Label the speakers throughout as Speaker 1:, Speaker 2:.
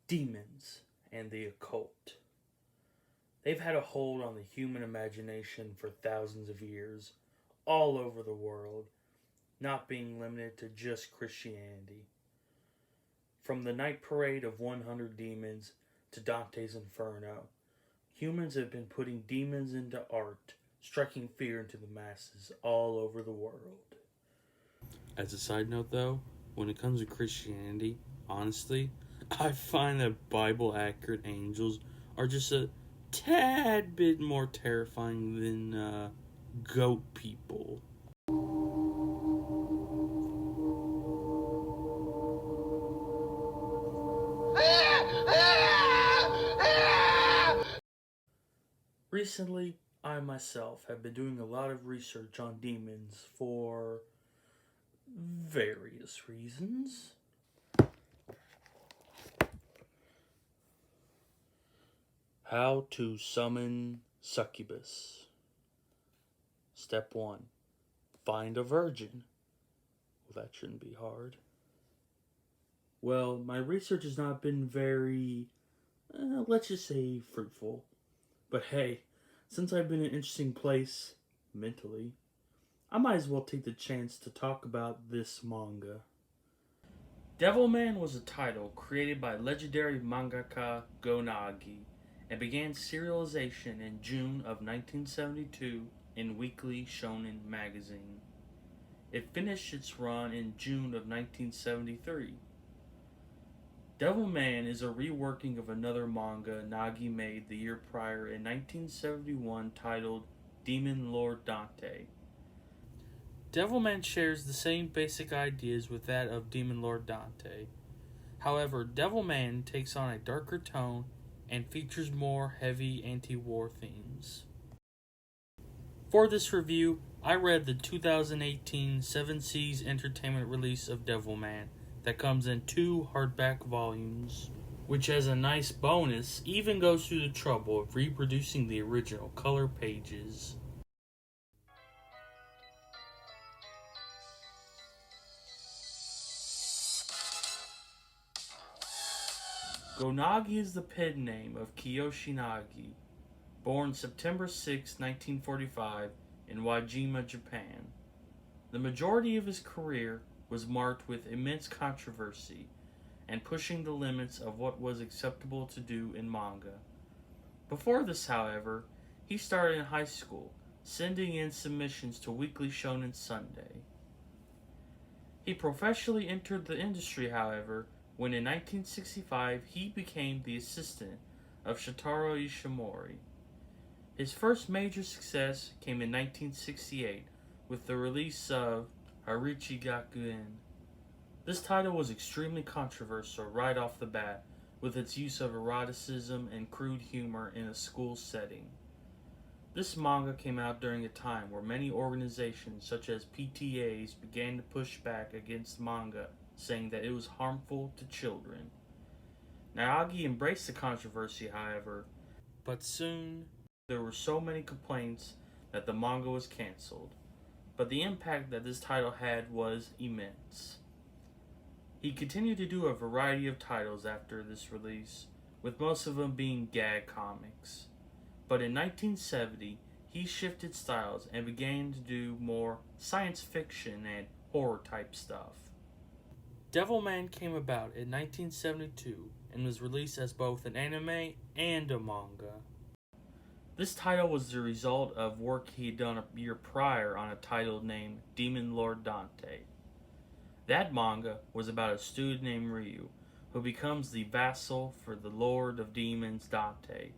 Speaker 1: Demons and the occult. They've had a hold on the human imagination for thousands of years, all over the world, not being limited to just Christianity. From the night parade of 100 demons to Dante's Inferno, humans have been putting demons into art, striking fear into the masses all over the world.
Speaker 2: As a side note, though, when it comes to Christianity, honestly, I find that Bible accurate angels are just a tad bit more terrifying than goat people.
Speaker 1: Recently, I myself have been doing a lot of research on demons for various reasons. How to summon succubus. Step 1. Find a virgin. Well, that shouldn't be hard. Well, my research has not been very, let's just say, fruitful. But hey, since I've been in an interesting place, mentally, I might as well take the chance to talk about this manga. Devilman was a title created by legendary mangaka Goenagi and began serialization in June of 1972 in Weekly Shonen magazine. It finished its run in June of 1973. Devilman is a reworking of another manga Nagi made the year prior in 1971 titled Demon Lord Dante. Devilman shares the same basic ideas with that of Demon Lord Dante. However, Devilman takes on a darker tone and features more heavy anti-war themes. For this review, I read the 2018 Seven Seas Entertainment release of Devilman that comes in 2 hardback volumes, which as a nice bonus even goes through the trouble of reproducing the original color pages. Goenagi is the pen name of Kiyoshi Nagi, born September 6, 1945 in Wajima, Japan. The majority of his career was marked with immense controversy and pushing the limits of what was acceptable to do in manga. Before this, however, he started in high school, sending in submissions to Weekly Shonen Sunday. He professionally entered the industry, however, when in 1965 he became the assistant of Shotaro Ishimori. His first major success came in 1968 with the release of Harichi Gakuen. This title was extremely controversial right off the bat, with its use of eroticism and crude humor in a school setting. This manga came out during a time where many organizations such as PTAs began to push back against manga, saying that it was harmful to children. Naogi embraced the controversy, however, but soon there were so many complaints that the manga was cancelled. But the impact that this title had was immense. He continued to do a variety of titles after this release, with most of them being gag comics. But in 1970, he shifted styles and began to do more science fiction and horror type stuff. Devilman came about in 1972 and was released as both an anime and a manga. This title was the result of work he had done a year prior on a title named Demon Lord Dante. That manga was about a student named Ryu, who becomes the vassal for the Lord of Demons Dante,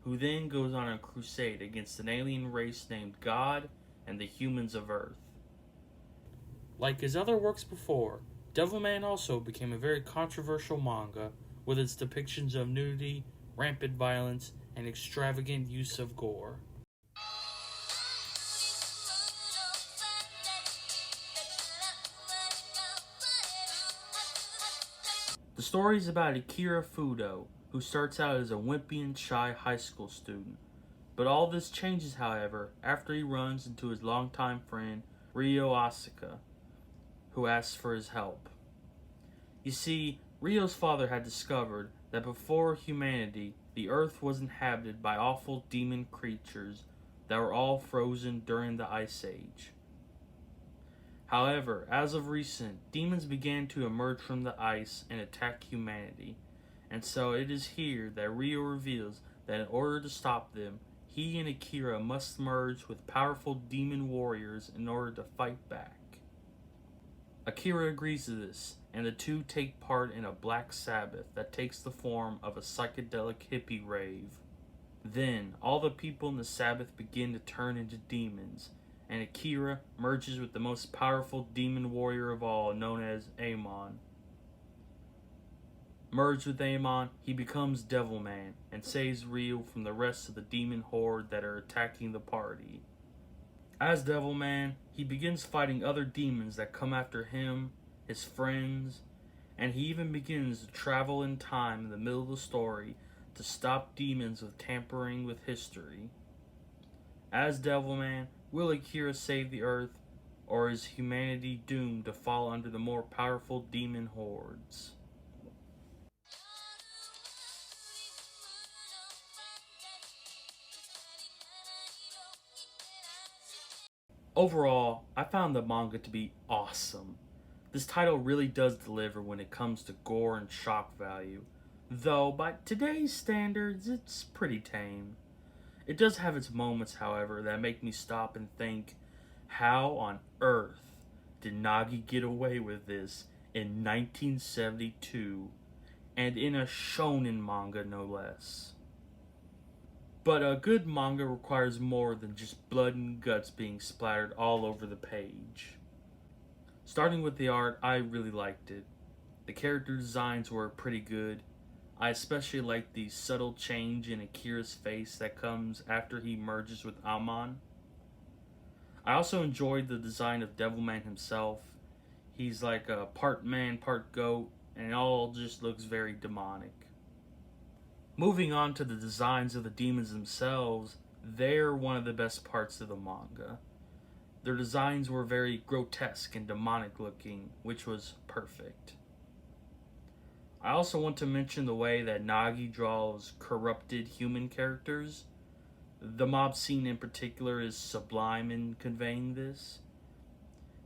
Speaker 1: who then goes on a crusade against an alien race named God and the humans of Earth. Like his other works before, Devilman also became a very controversial manga with its depictions of nudity, rampant violence, and extravagant use of gore. The story is about Akira Fudo, who starts out as a wimpy and shy high school student. But all this changes, however, after he runs into his longtime friend, Ryo Asaka, who asks for his help. You see, Ryo's father had discovered that before humanity, the earth was inhabited by awful demon creatures that were all frozen during the Ice Age. However, as of recent, demons began to emerge from the ice and attack humanity, and so it is here that Rio reveals that in order to stop them, he and Akira must merge with powerful demon warriors in order to fight back. Akira agrees to this, and the two take part in a Black Sabbath that takes the form of a psychedelic hippie rave. Then, all the people in the Sabbath begin to turn into demons, and Akira merges with the most powerful demon warrior of all, known as Amon. Merged with Amon, he becomes Devilman and saves Ryo from the rest of the demon horde that are attacking the party. As Devilman, he begins fighting other demons that come after him, his friends, and he even begins to travel in time in the middle of the story to stop demons with tampering with history. As Devilman, will Akira save the Earth, or is humanity doomed to fall under the more powerful demon hordes? Overall, I found the manga to be awesome. This title really does deliver when it comes to gore and shock value, though by today's standards, it's pretty tame. It does have its moments, however, that make me stop and think, how on earth did Nagi get away with this in 1972, and in a shonen manga no less? But a good manga requires more than just blood and guts being splattered all over the page. Starting with the art, I really liked it. The character designs were pretty good. I especially liked the subtle change in Akira's face that comes after he merges with Amon. I also enjoyed the design of Devilman himself. He's like a part man, part goat, and it all just looks very demonic. Moving on to the designs of the demons themselves, they're one of the best parts of the manga. Their designs were very grotesque and demonic looking, which was perfect. I also want to mention the way that Nagi draws corrupted human characters. The mob scene in particular is sublime in conveying this.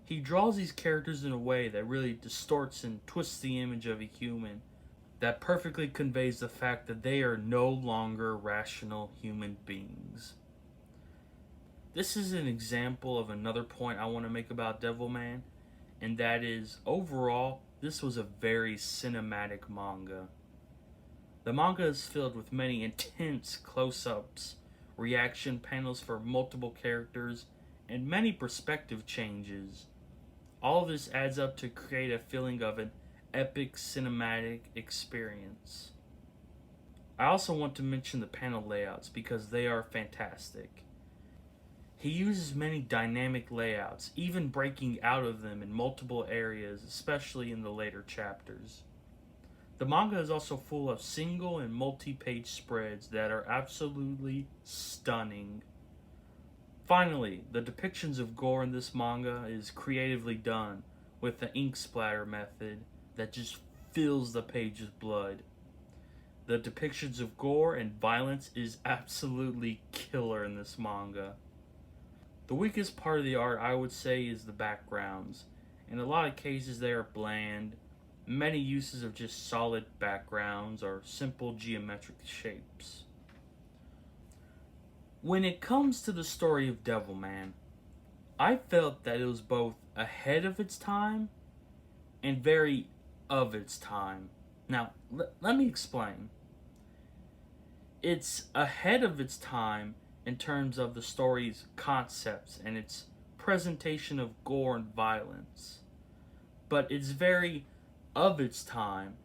Speaker 1: He draws these characters in a way that really distorts and twists the image of a human, that perfectly conveys the fact that they are no longer rational human beings. This is an example of another point I want to make about Devilman, and that is, overall, this was a very cinematic manga. The manga is filled with many intense close-ups, reaction panels for multiple characters, and many perspective changes. All of this adds up to create a feeling of an epic cinematic experience. I also want to mention the panel layouts because they are fantastic. He uses many dynamic layouts, even breaking out of them in multiple areas, especially in the later chapters. The manga is also full of single and multi-page spreads that are absolutely stunning. Finally, the depictions of gore in this manga is creatively done with the ink splatter method that just fills the page with blood. The depictions of gore and violence is absolutely killer in this manga. The weakest part of the art, I would say, is the backgrounds. In a lot of cases, they are bland. Many uses of just solid backgrounds or simple geometric shapes. When it comes to the story of Devilman, I felt that it was both ahead of its time and very of its time. Now, let me explain. It's ahead of its time in terms of the story's concepts and its presentation of gore and violence. But it's very of its time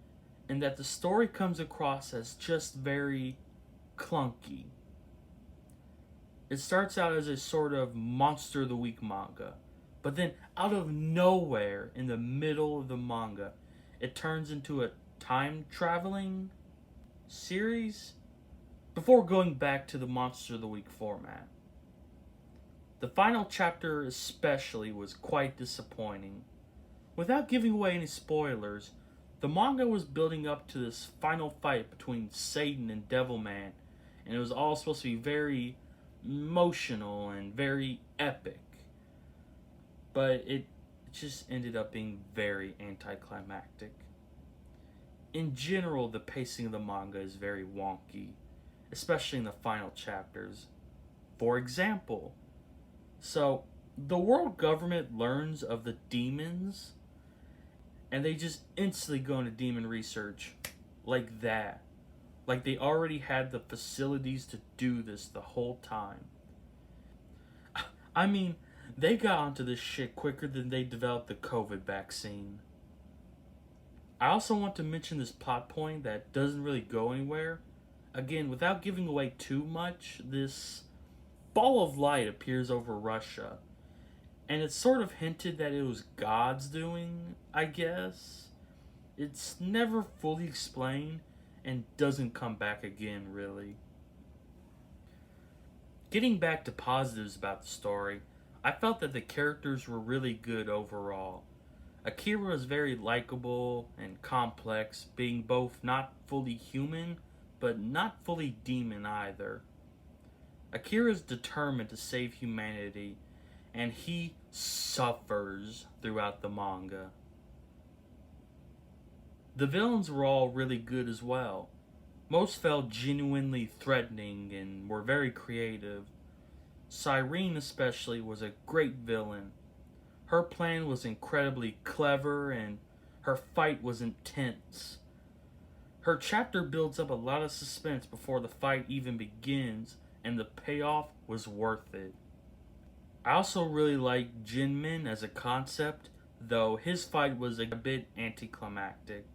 Speaker 1: in that the story comes across as just very clunky. It starts out as a sort of Monster of the Week manga, but then out of nowhere in the middle of the manga, it turns into a time-traveling series before going back to the Monster of the Week format. The final chapter especially was quite disappointing. Without giving away any spoilers, The manga was building up to this final fight between Satan and Devilman, and it was all supposed to be very emotional and very epic. But it just ended up being very anticlimactic. In general, the pacing of the manga is very wonky, especially in the final chapters. For example, the world government learns of the demons, and they just instantly go into demon research like that. Like they already had the facilities to do this the whole time. I mean, they got onto this shit quicker than they developed the COVID vaccine. I also want to mention this plot point that doesn't really go anywhere. Again, without giving away too much, this ball of light appears over Russia. And it's sort of hinted that it was God's doing, I guess. It's never fully explained and doesn't come back again, really. Getting back to positives about the story, I felt that the characters were really good overall. Akira is very likable and complex, being both not fully human, but not fully demon either. Akira is determined to save humanity, and he suffers throughout the manga. The villains were all really good as well. Most felt genuinely threatening and were very creative. Cyrene especially was a great villain. Her plan was incredibly clever and her fight was intense. Her chapter builds up a lot of suspense before the fight even begins, and the payoff was worth it. I also really like Jinmin as a concept, though his fight was a bit anticlimactic.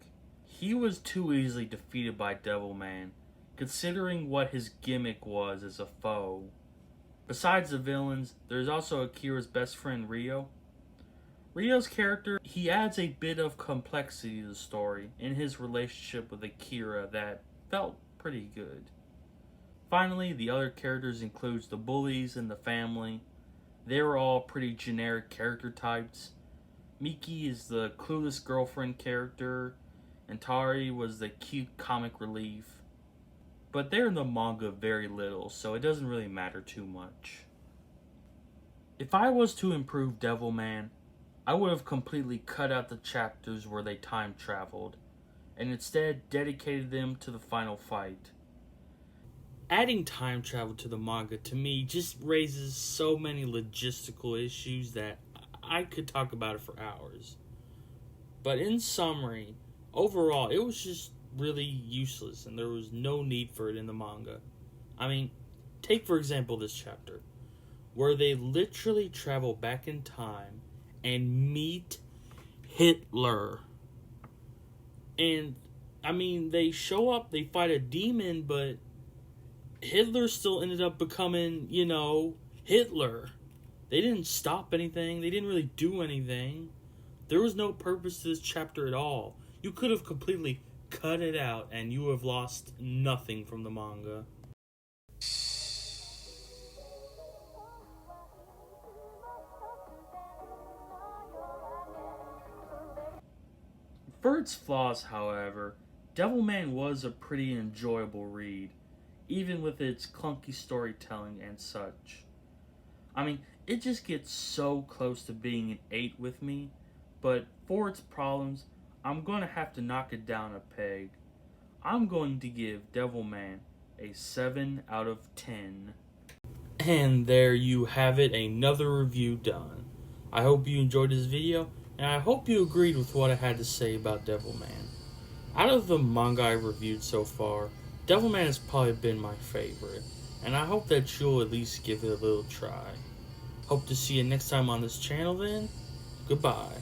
Speaker 1: He was too easily defeated by Devilman, considering what his gimmick was as a foe. Besides the villains, there's also Akira's best friend Ryo. Ryo's character, he adds a bit of complexity to the story in his relationship with Akira that felt pretty good. Finally, the other characters includes the bullies and the family. They were all pretty generic character types. Miki is the clueless girlfriend character, and Tari was the cute comic relief. But they're in the manga very little, so it doesn't really matter too much. If I was to improve Devilman, I would have completely cut out the chapters where they time traveled, and instead dedicated them to the final fight. Adding time travel to the manga, to me, just raises so many logistical issues that I could talk about it for hours. But in summary, overall, it was just really useless, and there was no need for it in the manga. I mean, take for example this chapter, where they literally travel back in time and meet Hitler. And, I mean, they show up, they fight a demon, but Hitler still ended up becoming, Hitler. They didn't stop anything. They didn't really do anything. There was no purpose to this chapter at all. You could have completely cut it out and you have lost nothing from the manga. For its flaws, however, Devilman was a pretty enjoyable read, even with its clunky storytelling and such. I mean, it just gets so close to being an 8 with me, but for its problems, I'm going to have to knock it down a peg. I'm going to give Devilman a 7 out of 10. And there you have it, another review done. I hope you enjoyed this video, and I hope you agreed with what I had to say about Devilman. Out of the manga I reviewed so far, Devilman has probably been my favorite, and I hope that you'll at least give it a little try. Hope to see you next time on this channel then. Goodbye.